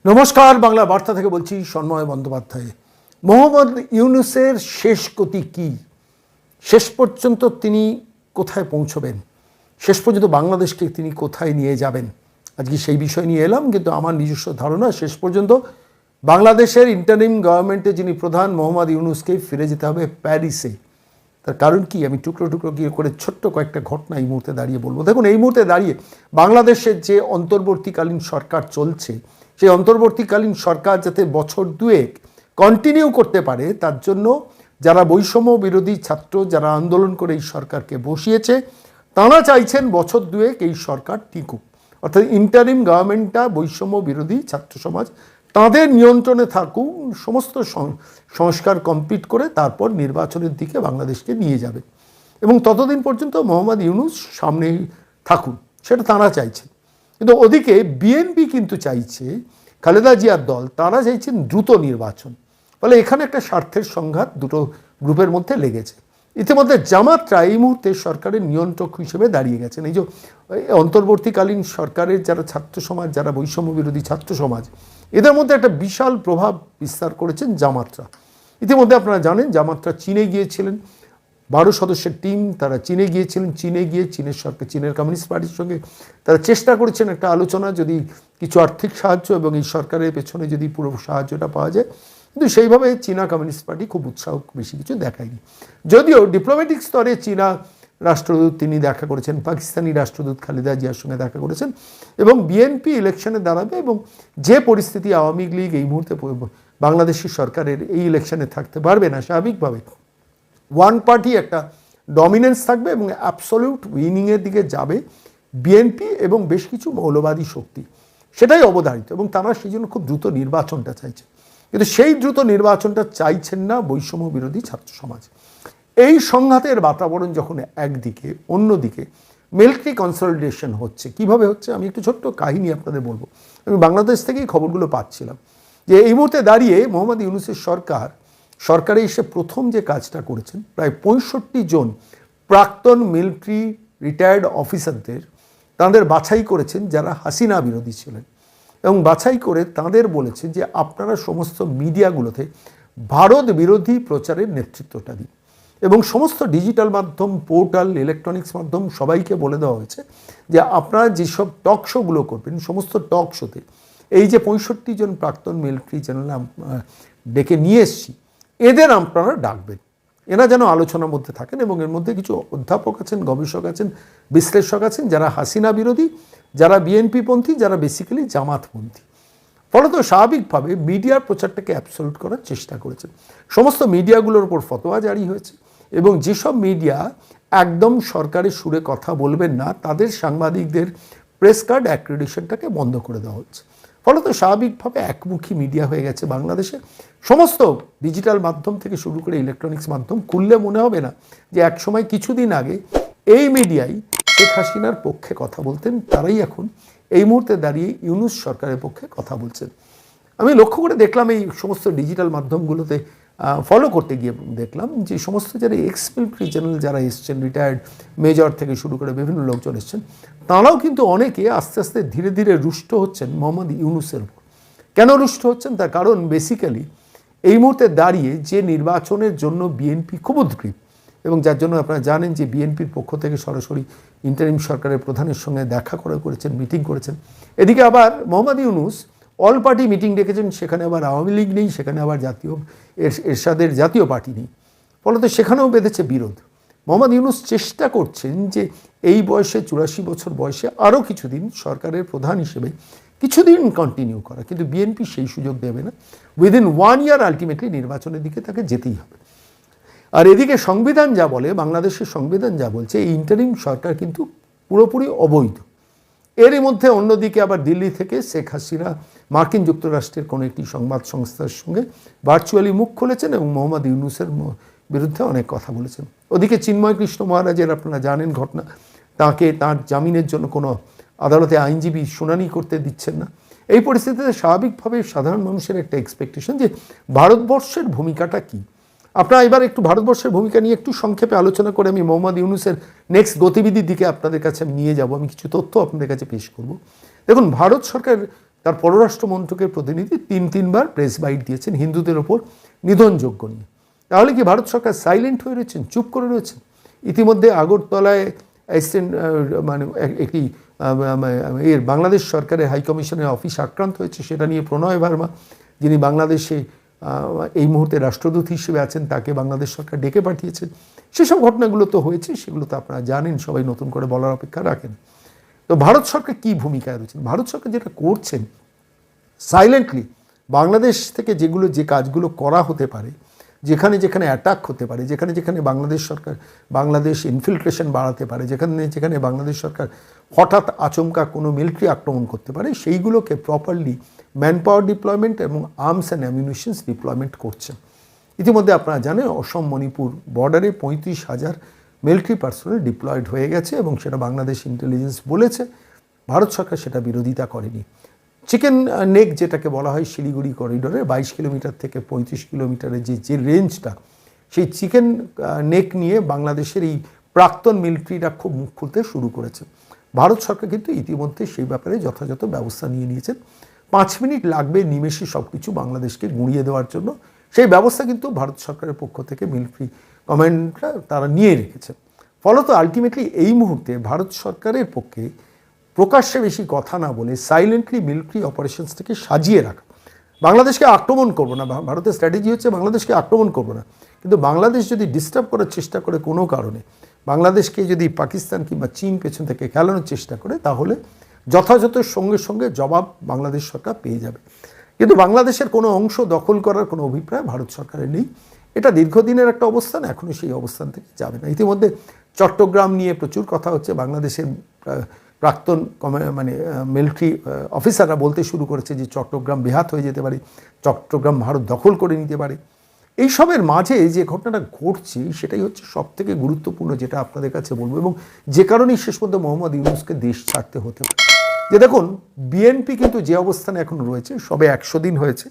নমস্কার, বাংলা বার্তা থেকে বলছি সন্ময় বন্দ্যোপাধ্যায়। মোহাম্মদ ইউনূসের শেষ গতি কি? শেষ পর্যন্ত তিনি কোথায় পৌঁছবেন? শেষ পর্যন্ত বাংলাদেশকে তিনি কোথায় নিয়ে যাবেন? আজকে সেই বিষয় নিয়ে এলাম। কিন্তু আমার নিজস্ব ধারণা, শেষ পর্যন্ত বাংলাদেশের ইন্টারিম গভর্নমেন্টে যিনি প্রধান, মোহাম্মদ ইউনূসকে ফিরে যেতে হবে প্যারিসে। তার কারণ কি, আমি টুকরো টুকরো করে ছোট্ট কয়েকটা ঘটনা এই মুহূর্তে দাঁড়িয়ে বলবো। দেখুন, এই মুহূর্তে দাঁড়িয়ে বাংলাদেশের যে অন্তর্বর্তীকালীন সরকার চলছে, সেই অন্তর্বর্তীকালীন সরকার যাতে বছর দুয়েক কন্টিনিউ করতে পারে, তার জন্য যারা বৈষম্য বিরোধী ছাত্র যারা আন্দোলন করে এই সরকারকে বসিয়েছে, তাঁরা চাইছেন বছর দুয়েক এই সরকার টিকুক। অর্থাৎ ইন্টারিম গভর্নমেন্টটা বৈষম্য বিরোধী ছাত্র সমাজ তাদের নিয়ন্ত্রণে থাকুক, সমস্ত সংস্কার কমপ্লিট করে তারপর নির্বাচনের দিকে বাংলাদেশকে নিয়ে যাবে এবং ততদিন পর্যন্ত মোহাম্মদ ইউনূস সামনেই থাকুন, সেটা তাঁরা চাইছেন। কিন্তু ওদিকে বিএনপি কিন্তু চাইছে, খালেদা জিয়ার দল, তারা চাইছেন দ্রুত নির্বাচন। ফলে এখানে একটা স্বার্থের সংঘাত দুটো গ্রুপের মধ্যে লেগেছে। ইতিমধ্যে জামাতরা এই মুহূর্তে সরকারের নিয়ন্ত্রক হিসেবে দাঁড়িয়ে গেছেন। এই যে অন্তর্বর্তীকালীন সরকারের যারা ছাত্র সমাজ, যারা বৈষম্য বিরোধী ছাত্র সমাজ, এদের মধ্যে একটা বিশাল প্রভাব বিস্তার করেছেন জামাতরা। ইতিমধ্যে আপনারা জানেন, জামাতরা চীনে গিয়েছিলেন, 12 সদস্যের টিম তারা চীনে গিয়েছিলেন। চীনে গিয়ে চীনের সরকার, চীনের কমিউনিস্ট পার্টির সঙ্গে তারা চেষ্টা করেছেন একটা আলোচনা, যদি কিছু আর্থিক সাহায্য এবং এই সরকারের পেছনে যদি পুরো সাহায্যটা পাওয়া যায়। কিন্তু সেইভাবে চীনা কমিউনিস্ট পার্টি খুব উৎসাহ বেশি কিছু দেখায়নি। যদিও ডিপ্লোম্যাটিক স্তরে চীনা রাষ্ট্রদূত তিনি দেখা করেছেন, পাকিস্তানি রাষ্ট্রদূত খালেদা জিয়ার সঙ্গে দেখা করেছেন এবং বিএনপি ইলেকশনে দাঁড়াবে এবং যে পরিস্থিতি, আওয়ামী লীগ এই মুহূর্তে বাংলাদেশের সরকারের এই ইলেকশনে থাকতে পারবে না, স্বাভাবিকভাবে ওয়ান পার্টি একটা ডমিনেন্স থাকবে এবং অ্যাবসলিউট উইনিংয়ের দিকে যাবে বিএনপি এবং বেশ কিছু মৌলবাদী শক্তি, সেটাই অবধারিত। এবং তারা সেই জন্য খুব দ্রুত নির্বাচনটা চাইছে। কিন্তু সেই দ্রুত নির্বাচনটা চাইছেন না বৈষম্য বিরোধী ছাত্র সমাজ। এই সংঘাতের বাতাবরণ যখন একদিকে, অন্যদিকে মিলিটারি কনসলিডেশন হচ্ছে। কিভাবে হচ্ছে আমি একটু ছোট্ট কাহিনী আপনাদের বলবো। আমি বাংলাদেশ থেকেই খবরগুলো পাচ্ছিলাম যে এই মুহূর্তে দাঁড়িয়ে মোহাম্মদ ইউনূসের সরকারে এসে প্রথম যে কাজটা করেছেন, প্রায় 65 জন প্রাক্তন মিলিটারি রিটায়ার্ড অফিসারদের তাঁদের বাছাই করেছেন যারা হাসিনা বিরোধী ছিলেন, এবং বাছাই করে তাঁদের বলেছে যে আপনারা সমস্ত মিডিয়াগুলোতে ভারত বিরোধী প্রচারের নেতৃত্বটা দিন। এবং সমস্ত ডিজিটাল মাধ্যম, পোর্টাল, ইলেকট্রনিক্স মাধ্যম সবাইকে বলে দেওয়া হয়েছে যে আপনারা যেসব টক শোগুলো করবেন, সমস্ত টক শোতে এই যে 65 জন প্রাক্তন মিলিটারি জেনারেল ডেকে নিয়ে এসছি, এদের আপনারা ডাকবেন, এরা যেন আলোচনার মধ্যে থাকেন। এবং এর মধ্যে কিছু অধ্যাপক আছেন, গবেষক আছেন, বিশ্লেষক আছেন যারা হাসিনা বিরোধী, যারা বিএনপিপন্থী, যারা বেসিক্যালি জামাতপন্থী। ফলত স্বাভাবিকভাবে মিডিয়ার প্রচারটাকে অ্যাবসলিউট করার চেষ্টা করেছেন। সমস্ত মিডিয়াগুলোর উপর ফতোয়া জারি হয়েছে এবং যেসব মিডিয়া একদম সরকারের সুরে কথা বলবেন না, তাদের সাংবাদিকদের প্রেস কার্ড অ্যাক্রিডিটেশনটাকে বন্ধ করে দেওয়া হচ্ছে। ফলত স্বাভাবিকভাবে একমুখী মিডিয়া হয়ে গেছে বাংলাদেশে। সমস্ত ডিজিটাল মাধ্যম থেকে শুরু করে ইলেকট্রনিক্স মাধ্যম খুললে মনে হবে না যে একসময় কিছুদিন আগে এই মিডিয়াই শেখ হাসিনার পক্ষে কথা বলতেন, তারাই এখন এই মুহূর্তে দাঁড়িয়ে ইউনূস সরকারের পক্ষে কথা বলছেন। আমি লক্ষ্য করে দেখলাম এই সমস্ত ডিজিটাল মাধ্যমগুলোতে ফলো করতে গিয়ে দেখলাম যে সমস্ত যারা এক্স মিলিটারি জেনারেল যারা এসছেন, রিটায়ার্ড মেজর থেকে শুরু করে বিভিন্ন লোকজন এসছেন, তাঁরাও কিন্তু অনেকে আস্তে আস্তে ধীরে ধীরে রুষ্ট হচ্ছেন মোহাম্মদ ইউনূসের উপর। কেন রুষ্ট হচ্ছেন তার কারণ বেসিক্যালি এই মুহূর্তে দাঁড়িয়ে যে নির্বাচনের জন্য বিএনপি খুব উদ্গ্রীব, এবং যার জন্য আপনারা জানেন যে বিএনপির পক্ষ থেকে সরাসরি ইন্টারিম সরকারের প্রধানের সঙ্গে দেখা করেছেন, মিটিং করেছেন। এদিকে আবার Mohammad Yunus all party meeting ডেকেছেন, সেখানে আবার আওয়ামী লীগ নেই, সেখানে আবার এরশাদের জাতীয় পার্টি নেই। ফলত সেখানেও বেঁধেছে বিরোধ। মোহাম্মদ ইউনূস চেষ্টা করছেন যে এই বয়সে, 84 বছর বয়সে আরও কিছুদিন সরকারের প্রধান হিসেবে কিছুদিন কন্টিনিউ করা, কিন্তু বিএনপি সেই সুযোগ দেবে না। উইদিন 1 ইয়ার আলটিমেটলি নির্বাচনের দিকে তাকে যেতেই হবে। আর এদিকে সংবিধান যা বলে, বাংলাদেশের সংবিধান যা বলছে, এই ইন্টারিম সরকার কিন্তু পুরোপুরি অবৈধ। এরই মধ্যে অন্যদিকে আবার দিল্লি থেকে শেখ হাসিনা মার্কিন যুক্তরাষ্ট্রের কোনো একটি সংবাদ সংস্থার সঙ্গে ভার্চুয়ালি মুখ খুলেছেন এবং মোহাম্মদ ইউনূসের বিরুদ্ধে অনেক কথা বলেছেন। ওদিকে চিন্ময় কৃষ্ণ মহারাজের আপনারা জানেন ঘটনা, তার জামিনের জন্য কোনো আদালতে আইনজীবী শুনানি করতে দিচ্ছেন না। এই পরিস্থিতিতে স্বাভাবিকভাবে সাধারণ মানুষের একটা এক্সপেকটেশন যে ভারতবর্ষের ভূমিকাটা কী। আপনারা এবার একটু ভারতবর্ষের ভূমিকা নিয়ে একটু সংক্ষেপে আলোচনা করে আমি মোহাম্মদ ইউনূসের নেক্সট গতিবিধির দিকে আপনাদের কাছে নিয়ে যাব। আমি কিছু তথ্য আপনাদের কাছে পেশ করব। দেখুন, ভারত সরকার তার পররাষ্ট্র মন্ত্রকের প্রতিনিধি তিনবার প্রেস বাইট দিয়েছেন হিন্দুদের ওপর নিধনযোগ্য নিয়ে। তাহলে কি ভারত সরকার সাইলেন্ট হয়ে রয়েছেন, চুপ করে রয়েছেন? ইতিমধ্যে আগরতলায় মানে একটি বাংলাদেশ সরকারের হাইকমিশনের অফিস আক্রান্ত হয়েছে, সেটা নিয়ে প্রণয় ভার্মা, যিনি বাংলাদেশে এই মুহূর্তে রাষ্ট্রদূত হিসেবে আছেন, তাকে বাংলাদেশ সরকার ডেকে পাঠিয়েছেন। সেসব ঘটনাগুলো তো হয়েছে, সেগুলো তো আপনারা জানেন, সবাই নতুন করে বলার অপেক্ষা রাখেন। তো ভারত সরকার কী ভূমিকায় রয়েছেন? ভারত সরকার যেটা করছেন, সাইলেন্টলি বাংলাদেশ থেকে যে কাজগুলো করা হতে পারে, যেখানে যেখানে অ্যাটাক হতে পারে, যেখানে যেখানে বাংলাদেশ ইনফিল্ট্রেশন বাড়াতে পারে, যেখানে বাংলাদেশ সরকার হঠাৎ আচমকা কোনো মিলিটারি আক্রমণ করতে পারে, সেইগুলোকে প্রপারলি ম্যান পাওয়ার ডিপ্লয়মেন্ট এবং আর্মস অ্যান্ড অ্যামিউনিশনস ডিপ্লয়মেন্ট করছেন। ইতিমধ্যে আপনারা জানেন অসম মণিপুর বর্ডারে 35,000 মিলিটারি পার্সোনাল ডিপ্লয়েড হয়ে গেছে এবং সেটা বাংলাদেশ ইন্টেলিজেন্স বলেছে, ভারত সরকার সেটা বিরোধিতা করেনি। চিকেন নেক যেটাকে বলা হয় শিলিগুড়ি করিডোরে 22 কিলোমিটার থেকে 35 কিলোমিটারের যে রেঞ্জটা, সেই চিকেন নেক নিয়ে বাংলাদেশের এই প্রাক্তন মিলিটারিরা খুব মুখ খুলতে শুরু করেছে। ভারত সরকার কিন্তু ইতিমধ্যে সেই ব্যাপারে যথাযথ ব্যবস্থা নিয়ে নিয়েছেন। 5 মিনিট লাগবে নিমেষে সব কিছু বাংলাদেশকে গুঁড়িয়ে দেওয়ার জন্য, সেই ব্যবস্থা কিন্তু ভারত সরকারের পক্ষ থেকে মিলিটারি কমান্ডরা তারা নিয়ে রেখেছে। ফলত আলটিমেটলি এই মুহূর্তে ভারত সরকারের পক্ষে প্রকাশ্যে বেশি কথা না বলে সাইলেন্টলি মিলিটারি অপারেশনসটাকে সাজিয়ে রাখা। বাংলাদেশকে আক্রমণ করবো না, ভারতের স্ট্র্যাটেজি হচ্ছে বাংলাদেশকে আক্রমণ করবো না, কিন্তু বাংলাদেশ যদি ডিস্টার্ব করার চেষ্টা করে কোনো কারণে, বাংলাদেশকে যদি পাকিস্তান কিংবা চীন পেছন থেকে খেলানোর চেষ্টা করে, তাহলে যথাযথ সঙ্গে সঙ্গে জবাব বাংলাদেশ সরকার পেয়ে যাবে। কিন্তু বাংলাদেশের কোনো অংশ দখল করার কোনো অভিপ্রায় ভারত সরকারের নেই। এটা দীর্ঘদিনের একটা অবস্থান, এখনও সেই অবস্থান থেকে যাবে না। ইতিমধ্যে চট্টগ্রাম নিয়ে প্রচুর কথা হচ্ছে, বাংলাদেশের প্রাক্তন মিলিটারি অফিসাররা বলতে শুরু করেছে যে চট্টগ্রাম বেহাত হয়ে যেতে পারে, চট্টগ্রাম ভারত দখল করে নিতে পারে। এইসবের মাঝে যে ঘটনাটা ঘটছে সেটাই হচ্ছে সবথেকে গুরুত্বপূর্ণ, যেটা আপনাদের কাছে বলবো, এবং যে কারণেই শেষ পর্যন্ত মোহাম্মদ ইউনূসকে দেশ ছাড়তে হতে পারে। যে দেখুন, বিএনপি কিন্তু যে অবস্থানে এখন রয়েছে, সবে 100 দিন হয়েছে,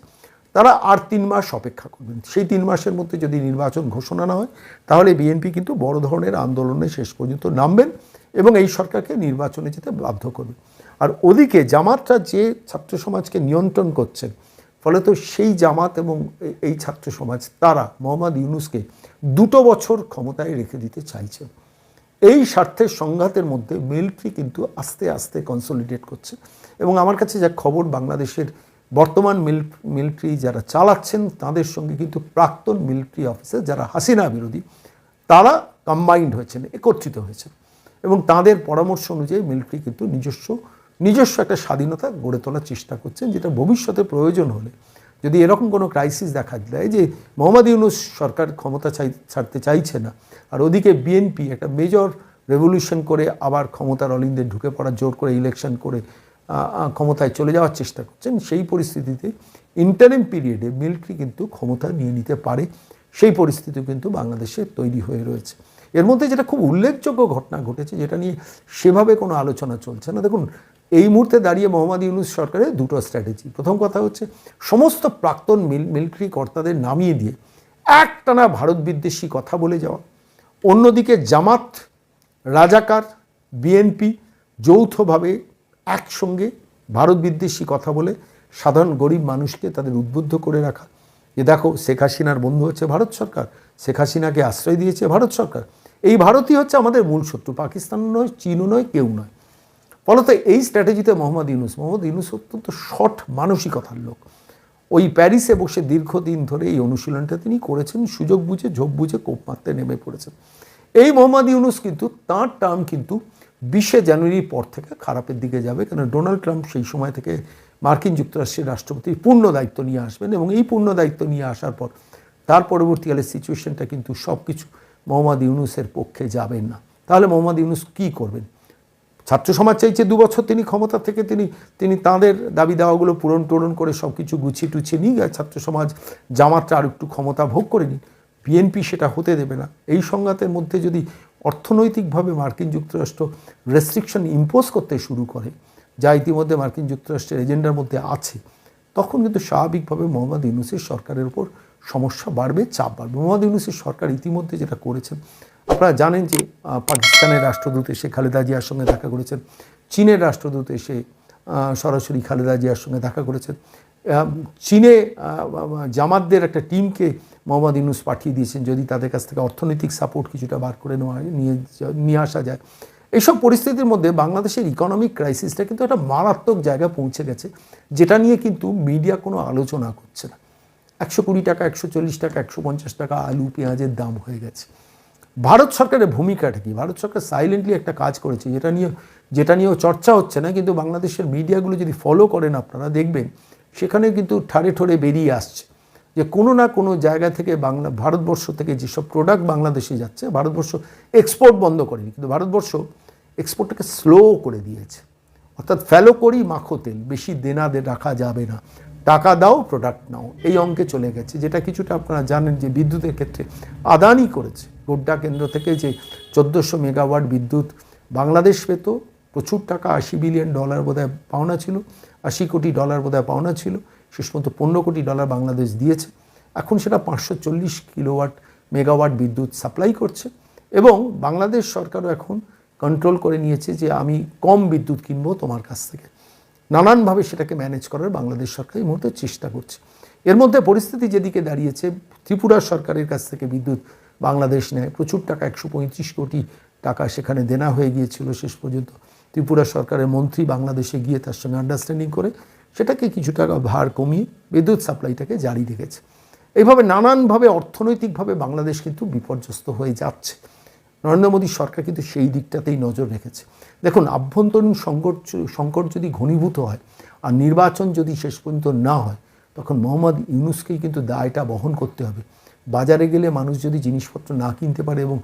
তারা আর 3 মাস অপেক্ষা করবেন। সেই 3 মাসের মধ্যে যদি নির্বাচন ঘোষণা না হয়, তাহলে বিএনপি কিন্তু বড় ধরনের আন্দোলনে শেষ পর্যন্ত নামবেন এবং এই সরকারকে নির্বাচনে যেতে বাধ্য করবে। আর ওদিকে জামাতরা যে ছাত্র সমাজকে নিয়ন্ত্রণ করছেন, ফলে তো সেই জামাত এবং এই ছাত্র সমাজ তারা মোহাম্মদ ইউনূসকে 2 বছর ক্ষমতায় রেখে দিতে চাইছে। এই স্বার্থের সংঘাতের মধ্যে মিলিটারি কিন্তু আস্তে আস্তে কনসলিডেট করছে এবং আমার কাছে যা খবর, বাংলাদেশের বর্তমান মিলিটারি যারা চালাচ্ছেন তাদের সঙ্গে কিন্তু প্রাক্তন মিলিটারি অফিসার যারা হাসিনা বিরোধী, তারা কম্বাইন্ড হয়েছেন, একত্রিত হয়েছেন এবং তাদের পরামর্শ অনুযায়ী মিলিটারি কিন্তু নিজস্ব একটা স্বাধীনতা গড়ে তোলার চেষ্টা করছেন, যেটা ভবিষ্যতে প্রয়োজন হলে, যদি এরকম কোনো ক্রাইসিস দেখা দেয় যে মোহাম্মদ ইউনূস সরকার ক্ষমতা ছাড়তে চাইছে না, আর ওদিকে বিএনপি একটা মেজর রেভলিউশন করে আবার ক্ষমতার অলিন্দে ঢুকে পড়া, জোর করে ইলেকশন করে ক্ষমতায় চলে যাওয়ার চেষ্টা করছেন, সেই পরিস্থিতিতে ইন্টারিম পিরিয়ডে মিলিটারি কিন্তু ক্ষমতা নিয়ে নিতে পারে। সেই পরিস্থিতি কিন্তু বাংলাদেশে তৈরি হয়ে রয়েছে। এর মধ্যে যেটা খুব উল্লেখযোগ্য ঘটনা ঘটেছে, যেটা নিয়ে সেভাবে কোনো আলোচনা চলছে না, দেখুন এই মুহূর্তে দাঁড়িয়ে মোহাম্মদ ইউনূস সরকারের 2টো স্ট্র্যাটেজি। প্রথম কথা হচ্ছে সমস্ত প্রাক্তন মিলিটারি কর্তাদের নামিয়ে দিয়ে একটানা ভারত বিদ্বেষী কথা বলে যাওয়া, অন্যদিকে জামাত, রাজাকার, বিএনপি যৌথভাবে একসঙ্গে ভারত বিদ্বেষী কথা বলে সাধারণ গরিব মানুষকে তাদের উদ্বুদ্ধ করে রাখা, যে দেখো শেখ হাসিনার বন্ধু হচ্ছে ভারত সরকার, শেখ হাসিনাকে আশ্রয় দিয়েছে ভারত সরকার, এই ভারতই হচ্ছে আমাদের মূল শত্রু, পাকিস্তান নয়, চীনও নয়, কেউ নয়। ফলত এই স্ট্র্যাটেজিতে মোহাম্মদ ইউনূস অত্যন্ত শর্ট মানসিকতার লোক। ওই প্যারিসে বসে দীর্ঘদিন ধরে এই অনুশীলনটা তিনি করেছেন, সুযোগ বুঝে ঝোপ বুঝে কোপ মারতে নেমে পড়েছেন। এই মোহাম্মদ ইউনূস কিন্তু তাঁর টার্ম কিন্তু 20শে জানুয়ারির পর থেকে খারাপের দিকে যাবে, কারণ ডোনাল্ড ট্রাম্প সেই সময় থেকে মার্কিন যুক্তরাষ্ট্রের রাষ্ট্রপতির পূর্ণ দায়িত্ব নিয়ে আসবেন এবং এই পূর্ণ দায়িত্ব নিয়ে আসার পর তার পরবর্তীকালে সিচুয়েশনটা কিন্তু সব কিছু মোহাম্মদ ইউনূসের পক্ষে যাবেন না। তাহলে মোহাম্মদ ইউনূস কী করবেন? ছাত্র সমাজ চাইছে 2 বছর তিনি ক্ষমতা থেকে তিনি তাঁদের দাবি দাওয়াগুলো পূরণ করে সব কিছু গুছিয়ে টুছিয়ে নিয়ে গেছে, ছাত্র সমাজ জামাতটা আর একটু ক্ষমতা ভোগ করে নিন। বিএনপি সেটা হতে দেবে না। এই সংঘাতের মধ্যে যদি অর্থনৈতিকভাবে মার্কিন যুক্তরাষ্ট্র রেস্ট্রিকশন ইম্পোজ করতে শুরু করে, যা ইতিমধ্যে মার্কিন যুক্তরাষ্ট্রের এজেন্ডার মধ্যে আছে, তখন কিন্তু স্বাভাবিকভাবে মোহাম্মদ ইউনূসের সরকারের উপর সমস্যা বাড়বে, চাপ বাড়বে। মোহাম্মদ ইউনূসের সরকার ইতিমধ্যে যেটা করেছেন, আপনারা জানেন যে পাকিস্তানের রাষ্ট্রদূত এসে খালেদা জিয়ার সঙ্গে দেখা করেছেন, চীনের রাষ্ট্রদূত এসে সরাসরি খালেদা জিয়ার সঙ্গে দেখা করেছেন। চীনে জামাতদের একটা টিমকে মোহাম্মদ ইউনূস পাঠিয়ে দিয়েছেন যদি তাদের কাছ থেকে অর্থনৈতিক সাপোর্ট কিছুটা বার করে নিয়ে আসা যায়। এইসব পরিস্থিতির মধ্যে বাংলাদেশের ইকোনমিক ক্রাইসিসটা কিন্তু একটা মারাত্মক জায়গায় পৌঁছে গেছে, যেটা নিয়ে কিন্তু মিডিয়া কোনো আলোচনা করছে না। 120 টাকা, 140 টাকা, 150 টাকা আলু পেঁয়াজের দাম হয়ে গেছে। ভারত সরকারের ভূমিকাটা কি? ভারত সরকার সাইলেন্টলি একটা কাজ করেছে, যেটা নিয়েও চর্চা হচ্ছে না, কিন্তু বাংলাদেশের মিডিয়াগুলো যদি ফলো করেন আপনারা দেখবেন সেখানে কিন্তু ঠাড়ে ঠোড়ে বেরিয়ে আসছে যে কোনো না কোনো জায়গা থেকে ভারতবর্ষ থেকে যেসব প্রোডাক্ট বাংলাদেশে যাচ্ছে, ভারতবর্ষ এক্সপোর্ট বন্ধ করেনি, কিন্তু ভারতবর্ষ এক্সপোর্টটাকে স্লো করে দিয়েছে। অর্থাৎ ফেলো করি মাখো তেল, বেশি দেনা রাখা যাবে না, টাকা দাও প্রোডাক্ট নাও, এই অঙ্কে চলে গেছে। যেটা কিছুটা আপনারা জানেন যে বিদ্যুতের ক্ষেত্রে আদানি করেছে। গোড্ডা কেন্দ্র থেকে যে 1400 মেগাওয়াট বিদ্যুৎ বাংলাদেশ পেত, প্রচুর টাকা, $80 বিলিয়ন বোধহয় পাওনা ছিল, $80 কোটি বোধহয় পাওনা ছিল, শেষ পর্যন্ত $15 কোটি বাংলাদেশ দিয়েছে। এখন সেটা 540 মেগাওয়াট বিদ্যুৎ সাপ্লাই করছে, এবং বাংলাদেশ সরকারও এখন কন্ট্রোল করে নিয়েছে যে আমি কম বিদ্যুৎ কিনবো তোমার কাছ থেকে। নানানভাবে সেটাকে ম্যানেজ করার বাংলাদেশ সরকার এই মুহূর্তে চেষ্টা করছে। এর মধ্যে পরিস্থিতি যেদিকে দাঁড়িয়েছে, ত্রিপুরা সরকারের কাছ থেকে বিদ্যুৎ বাংলাদেশ নেয়, প্রচুর টাকা, 135 কোটি টাকা সেখানে দেনা হয়ে গিয়েছিল। শেষ পর্যন্ত ত্রিপুরা সরকারের মন্ত্রী বাংলাদেশে গিয়ে তার সঙ্গে আন্ডারস্ট্যান্ডিং করে সেটাকে কিছু টাকা ভার কমিয়ে বিদ্যুৎ সাপ্লাইটাকে জারি রেখেছে। এইভাবে নানানভাবে অর্থনৈতিকভাবে বাংলাদেশ কিন্তু বিপর্যস্ত হয়ে যাচ্ছে। নরেন্দ্র মোদী সরকার কিন্তু সেই দিকটাতেই নজর রেখেছে। দেখুন, আভ্যন্তরীণ সংকট যদি ঘনীভূত হয় আর নির্বাচন যদি শেষ পর্যন্ত না হয়, তখন মোহাম্মদ ইউনূসকেই কিন্তু দায়টা বহন করতে হবে। বাজারে গেলে মানুষ যদি জিনিসপত্র না কিনতে পারে এবং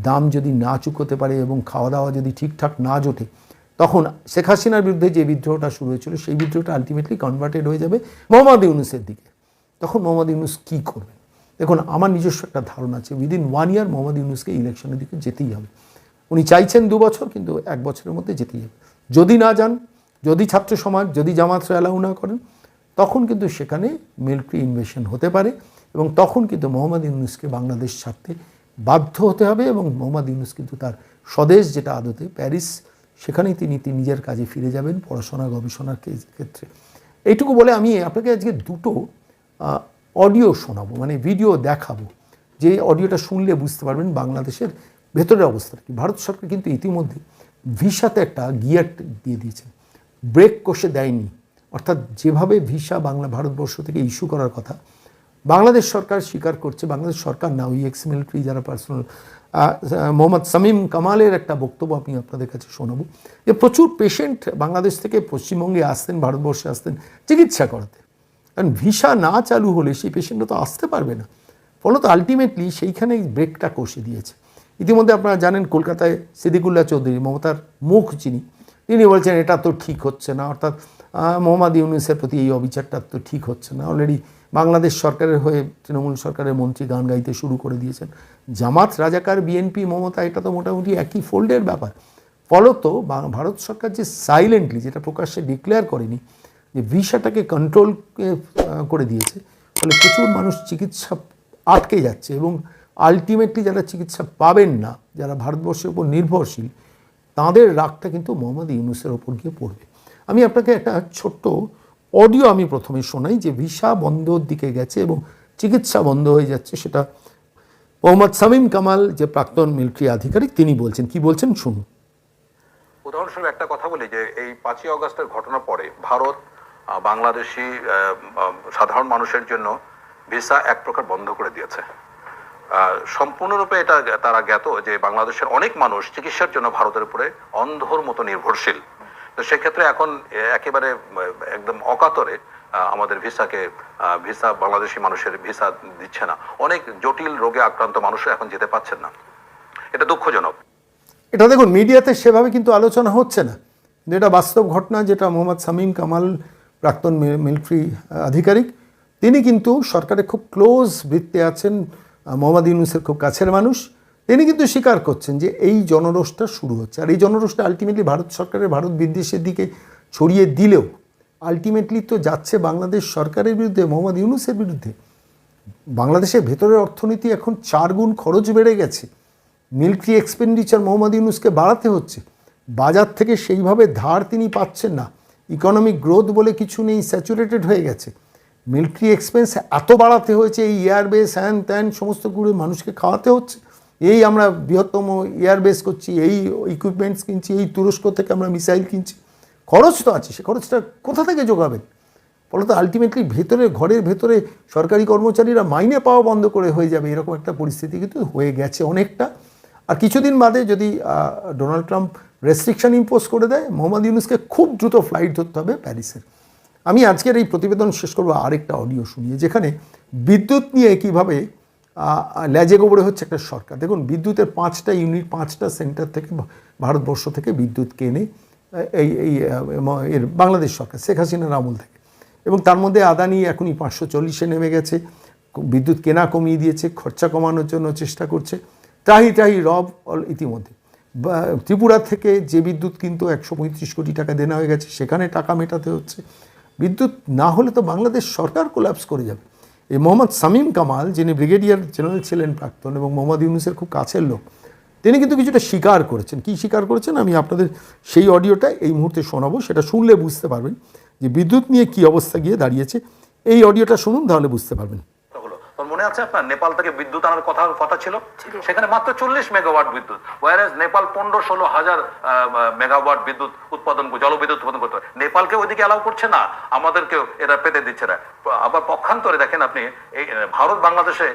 দাম যদি না চুকোতে পারে এবং খাওয়া দাওয়া যদি ঠিকঠাক না জোটে, তখন শেখ হাসিনার বিরুদ্ধে যে বিদ্রোহটা শুরু হয়েছিল সেই বিদ্রোহটা আলটিমেটলি কনভার্টেড হয়ে যাবে মোহাম্মদ ইউনূসের দিকে। তখন মোহাম্মদ ইউনূস কী করবেন? দেখুন, আমার নিজস্ব একটা ধারণা আছে, উইদিন 1 ইয়ার মোহাম্মদ ইউনূসকে ইলেকশনের দিকে যেতেই হবে। উনি চাইছেন 2 বছর, কিন্তু 1 বছরের মধ্যে যেতেই হবে। যদি না যান, যদি ছাত্র সমাজ, যদি জামাতরা অ্যালাউ না করেন, তখন কিন্তু সেখানে মিলিটারি ইনভেশন হতে পারে, এবং তখন কিন্তু মোহাম্মদ ইউনূসকে বাংলাদেশ ছাড়তে বাধ্য হতে হবে। এবং মোহাম্মদ ইউনূস কিন্তু তার স্বদেশ যেটা আদতে প্যারিস, সেখানেই তিনি নিজের কাজে ফিরে যাবেন পড়াশোনা গবেষণার ক্ষেত্রে। এইটুকু বলে আমি আপনাকে আজকে দুটো অডিও শোনাবো, মানে ভিডিও দেখাবো, যে অডিওটা শুনলে বুঝতে পারবেন বাংলাদেশের ভেতরের অবস্থা কি। ভারত সরকার কিন্তু ইতিমধ্যে ভিসাতে একটা গিয়ার দিয়ে দিয়েছে, ব্রেক কষে দেয়নি। অর্থাৎ যেভাবে ভিসা ভারতবর্ষ থেকে ইস্যু করার কথা বাংলাদেশ সরকার স্বীকার করছে, বাংলাদেশ সরকার না, ওই এক্স মিলিটারি যারা পার্সোনাল, মোহাম্মদ শামীম কামালের একটা বক্তব্য আমি আপনাদের কাছে শোনাবো, যে প্রচুর পেশেন্ট বাংলাদেশ থেকে পশ্চিমবঙ্গে আসতেন, ভারতবর্ষে আসতেন চিকিৎসা করাতে, কারণ ভিসা না চালু হলে সেই পেশেন্টরা তো আসতে পারবে না। ফলত আলটিমেটলি সেইখানেই ব্রেকটা কষে দিয়েছে। ইতিমধ্যে আপনারা জানেন কলকাতায় সিদ্দিকুল্লাহ চৌধুরী, মমতার মুখ যিনি, তিনি বলছেন এটা তো ঠিক হচ্ছে না, অর্থাৎ মোহাম্মদ ইউনূসের প্রতি এই অবিচারটা তো ঠিক হচ্ছে না। অলরেডি বাংলাদেশ সরকারের হয়ে তৃণমূল সরকারের মন্ত্রী গান গাইতে শুরু করে দিয়েছেন। জামাত, রাজাকার, বিএনপি, মমতা, এটা তো মোটামুটি একই ফোল্ডের ব্যাপার। ফলত ভারত সরকার যে সাইলেন্টলি, যেটা প্রকাশ্যে ডিক্লেয়ার করেনি, যে ভিসাটাকে কন্ট্রোল করে দিয়েছে, ফলে প্রচুর মানুষ চিকিৎসা আটকে যাচ্ছে, এবং আলটিমেটলি যারা চিকিৎসা পাবেন না, যারা ভারতবর্ষের উপর নির্ভরশীল, তাদের রাগটা কিন্তু মোহাম্মদ ইউনূসের ওপর গিয়ে পড়বে। আমি আপনাকে একটা ছোট্ট অডিও আমি প্রথমে শোনাই, যে ভিসা বন্ধর দিকে গেছে এবং চিকিৎসা বন্ধ হয়ে যাচ্ছে, সেটা মোহাম্মদ শামীম কামাল, যে প্রাক্তন মিলিটারি আধিকারিক, তিনি বলছেন। কি বলছেন শুনুন। উদাহরণস্বরূপ একটা কথা বলি, যে এই 5ই অগস্টের ঘটনার পরে ভারত বাংলাদেশি সাধারণ মানুষের জন্য ভিসা এক প্রকার বন্ধ করে দিয়েছে। সম্পূর্ণরূপে এটা তারা জ্ঞাত যে বাংলাদেশের অনেক মানুষ চিকিৎসার জন্য ভারতের উপরে অন্ধর মতো নির্ভরশীল। তো সেক্ষেত্রে এখন একেবারে একদম অকাতরে আমাদের ভিসা বাংলাদেশি মানুষের ভিসা দিচ্ছে না। অনেক জটিল রোগে আক্রান্ত মানুষও এখন যেতে পারছেন না। এটা দুঃখজনক। এটা দেখুন, মিডিয়াতে সেভাবে কিন্তু আলোচনা হচ্ছে না, যেটা বাস্তব ঘটনা, যেটা মোহাম্মদ শামীম কামাল, প্রাক্তন মিলিটারি আধিকারিক, তিনি কিন্তু সরকারের খুব ক্লোজ বৃত্তে আছেন, মোহাম্মদ ইউনূসের খুব কাছের মানুষ। তিনি কিন্তু স্বীকার করছেন যে এই জনরোষটা শুরু হচ্ছে, আর এই জনরোষটা আলটিমেটলি ভারত সরকারের ভারত বিদ্বেষের দিকে ছড়িয়ে দিলেও আলটিমেটলি তো যাচ্ছে বাংলাদেশ সরকারের বিরুদ্ধে, মোহাম্মদ ইউনূসের বিরুদ্ধে। বাংলাদেশের ভেতরের অর্থনীতি এখন 4 গুণ খরচ বেড়ে গেছে, মিলিটারি এক্সপেন্ডিচার মোহাম্মদ ইউনূসকে বাড়াতে হচ্ছে, বাজার থেকে সেইভাবে ধার তিনি পাচ্ছেন না, ইকোনমিক গ্রোথ বলে কিছু নেই, স্যাচুরেটেড হয়ে গেছে। মিলিটারি এক্সপেন্স এত বাড়াতে হয়েছে, এই এয়ারবেস হ্যান ত্যান সমস্ত করে মানুষকে খাওয়াতে হচ্ছে, এই আমরা বৃহত্তম এয়ারবেস করছি, এই ইকুইপমেন্টস কিনছি, এই তুরস্ক থেকে আমরা মিসাইল কিনছি, খরচ তো আছে, সে খরচটা কোথা থেকে যোগাবেন? ফলত আলটিমেটলি ভেতরে, ঘরের ভেতরে সরকারি কর্মচারীরা মাইনে পাওয়া বন্ধ করে হয়ে যাবে, এরকম একটা পরিস্থিতি কিন্তু হয়ে গেছে অনেকটা। আর কিছুদিন বাদে যদি ডোনাল্ড ট্রাম্প রেস্ট্রিকশন ইম্পোজ করে দেয়, মোহাম্মদ ইউনুসকে খুব দ্রুত ফ্লাইট ধরতে হবে প্যারিসের। আমি আজকের এই প্রতিবেদন শেষ করবো আরেকটা অডিও শুনিয়ে, যেখানে বিদ্যুৎ নিয়ে কীভাবে ল্যাজে গোবরে হচ্ছে একটা সরকার। দেখুন, বিদ্যুতের 5টা ইউনিট 5টা সেন্টার থেকে ভারতবর্ষ থেকে বিদ্যুৎ কেনে এর বাংলাদেশ সরকার শেখ হাসিনার আমল থেকে, এবং তার মধ্যে আদানি এখনই 540-এ নেমে গেছে, বিদ্যুৎ কেনা কমিয়ে দিয়েছে, খরচা কমানোর জন্য চেষ্টা করছে, ট্রাহি রব ইতিমধ্যে। ত্রিপুরা থেকে যে বিদ্যুৎ কিন্তু 135 কোটি টাকা দেনা হয়ে গেছে, সেখানে টাকা মেটাতে হচ্ছে। বিদ্যুৎ না হলে তো বাংলাদেশ সরকার কোল্যাপস করে যাবে। এই মোহাম্মদ শামীম কামাল, যিনি ব্রিগেডিয়ার জেনারেল ছিলেন প্রাক্তন এবং মোহাম্মদ ইউনুসের খুব কাছের লোক, তিনি কিন্তু কিছুটা স্বীকার করেছেন। কি স্বীকার করেছেন আমি আপনাদের সেই অডিওটা এই মুহূর্তে শোনাবো, সেটা শুনলে বুঝতে পারবেন যে বিদ্যুৎ নিয়ে কি অবস্থা গিয়ে দাঁড়িয়েছে। এই অডিওটা শুনুন, তাহলে বুঝতে পারবেন। মনে আছে আপনার নেপাল থেকে বিদ্যুৎ আনার কথা ছিল, সেখানে মাত্র 40 মেগাওয়াট বিদ্যুৎ, ওয়ারেজ নেপাল 15-16 হাজার মেগাওয়াট বিদ্যুৎ উৎপাদন, জলবিদ্যুৎ উৎপাদন করতে হয়। নেপালকে ওইদিকে অ্যালাউ করছে না, আমাদেরকেও এরা পেতে দিচ্ছে না। আবার পক্ষান্তরে দেখেন আপনি, এই ভারত বাংলাদেশে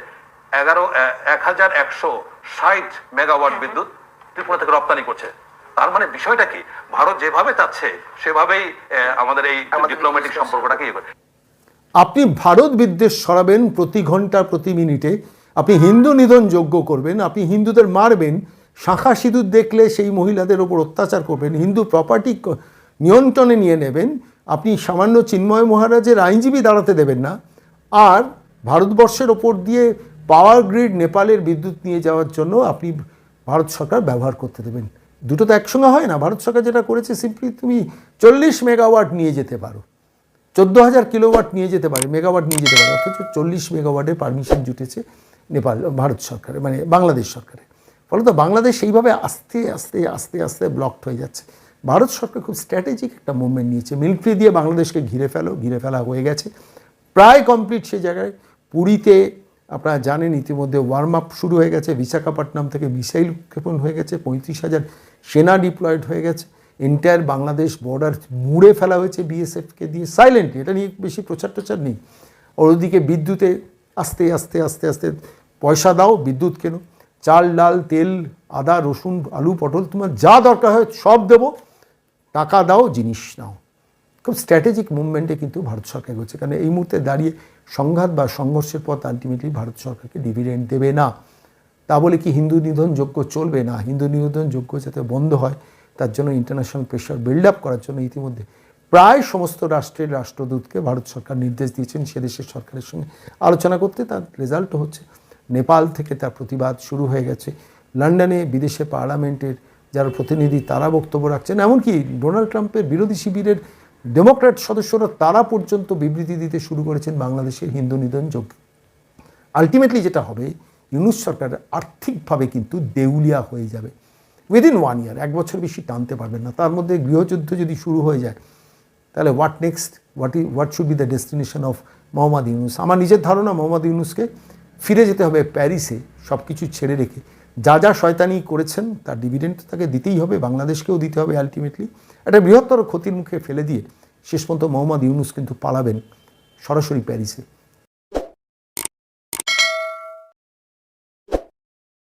1160 মেগাওয়াট বিদ্যুৎ ত্রিপুরা থেকে রপ্তানি করছে। তার মানে বিষয়টা কি, ভারত যেভাবে চাচ্ছে সেভাবেই আমাদের এই ডিপ্লোম্যাটিক সম্পর্কটাকে ইয়ে করে। আপনি ভারত বিদ্বেষ ছড়াবেন প্রতি ঘন্টা প্রতি মিনিটে, আপনি হিন্দু নিধন যজ্ঞ করবেন, আপনি হিন্দুদের মারবেন, শাঁখা সিঁদুর দেখলে সেই মহিলাদের ওপর অত্যাচার করবেন, হিন্দু প্রপার্টি নিয়ন্ত্রণে নিয়ে নেবেন, আপনি সামান্য চিন্ময় মহারাজের আইনজীবী দাঁড়াতে দেবেন না, আর ভারতবর্ষের ওপর দিয়ে পাওয়ার গ্রিড নেপালের বিদ্যুৎ নিয়ে যাওয়ার জন্য আপনি ভারত সরকার ব্যবহার করতে দেবেন। দুটো তো একসঙ্গে হয় না। ভারত সরকার যেটা করেছে, সিম্পলি তুমি 40 মেগাওয়াট নিয়ে যেতে পারো, 14,000 কিলোওয়াট নিয়ে যেতে পারে, মেগাওয়াট নিয়ে যেতে পারে, অথচ 40 মেগাওয়াটের পারমিশন জুটেছে ভারত সরকারের, মানে বাংলাদেশ সরকারের। ফলত বাংলাদেশ এইভাবে আস্তে আস্তে আস্তে আস্তে ব্লকড হয়ে যাচ্ছে। ভারত সরকার খুব স্ট্র্যাটেজিক একটা মুভমেন্ট নিয়েছে, মিলিটারি দিয়ে বাংলাদেশকে ঘিরে ফেলা হয়ে গেছে, প্রায় কমপ্লিট সেই জায়গায়। পুরীতে আপনারা জানেন ইতিমধ্যে ওয়ার্ম আপ শুরু হয়ে গেছে, বিশাখাপট্টনম থেকে মিসাইল উৎক্ষেপণ হয়ে গেছে, 35,000 সেনা ডিপ্লয়েড হয়ে গেছে, এন্টায়ার বাংলাদেশ বর্ডার মুড়ে ফেলা হয়েছে বিএসএফকে দিয়ে সাইলেন্টলি, এটা নিয়ে বেশি প্রচার নেই। ওদিকে বিদ্যুতে আস্তে আস্তে আস্তে আস্তে পয়সা দাও, বিদ্যুৎ কেন, চাল ডাল তেল আদা রসুন আলু পটল তোমার যা দরকার হয় সব দেবো, টাকা দাও জিনিস নাও। খুব স্ট্র্যাটেজিক মুভমেন্টে কিন্তু ভারত সরকার হচ্ছে, কারণ এই মুহূর্তে দাঁড়িয়ে সংঘাত বা সংঘর্ষের পথ আলটিমেটলি ভারত সরকারকে ডিভিডেন্ড দেবে না। তা বলে কি হিন্দু নিধন যজ্ঞ চলবে না? হিন্দু নিধন যজ্ঞ যাতে বন্ধ হয় তার জন্য ইন্টারন্যাশনাল প্রেশার বিল্ড আপ করার জন্য ইতিমধ্যে প্রায় সমস্ত রাষ্ট্রের রাষ্ট্রদূতকে ভারত সরকার নির্দেশ দিয়েছেন সে দেশের সরকারের সঙ্গে আলোচনা করতে। তার রেজাল্টও হচ্ছে, নেপাল থেকে তার প্রতিবাদ শুরু হয়ে গেছে, লন্ডনে বিদেশে পার্লামেন্টের যারা প্রতিনিধি তারা বক্তব্য রাখছেন, এমনকি ডোনাল্ড ট্রাম্পের বিরোধী শিবিরের ডেমোক্র্যাট সদস্যরা তারা পর্যন্ত বিবৃতি দিতে শুরু করেছেন বাংলাদেশের হিন্দু নিধন যজ্ঞ। আলটিমেটলি যেটা হবে, ইউনুস সরকার আর্থিকভাবে কিন্তু দেউলিয়া হয়ে যাবে উইদিন 1 ইয়ার, 1 বছর বেশি টানতে পারবেন না। তার মধ্যে গৃহযুদ্ধ যদি শুরু হয়ে যায়, তাহলে what next, what should be the destination of Mohammad Yunus? আমার নিজের ধারণা মোহাম্মদ ইউনুসকে ফিরে যেতে হবে প্যারিসে, সব কিছু ছেড়ে রেখে। যা যা শয়তানি করেছেন তার ডিভিডেন্ড তাকে দিতেই হবে, বাংলাদেশকেও দিতে হবে। আলটিমেটলি একটা বৃহত্তর ক্ষতির মুখে ফেলে দিয়ে শেষ পর্যন্ত মোহাম্মদ ইউনুস কিন্তু পালাবেন সরাসরি প্যারিসে।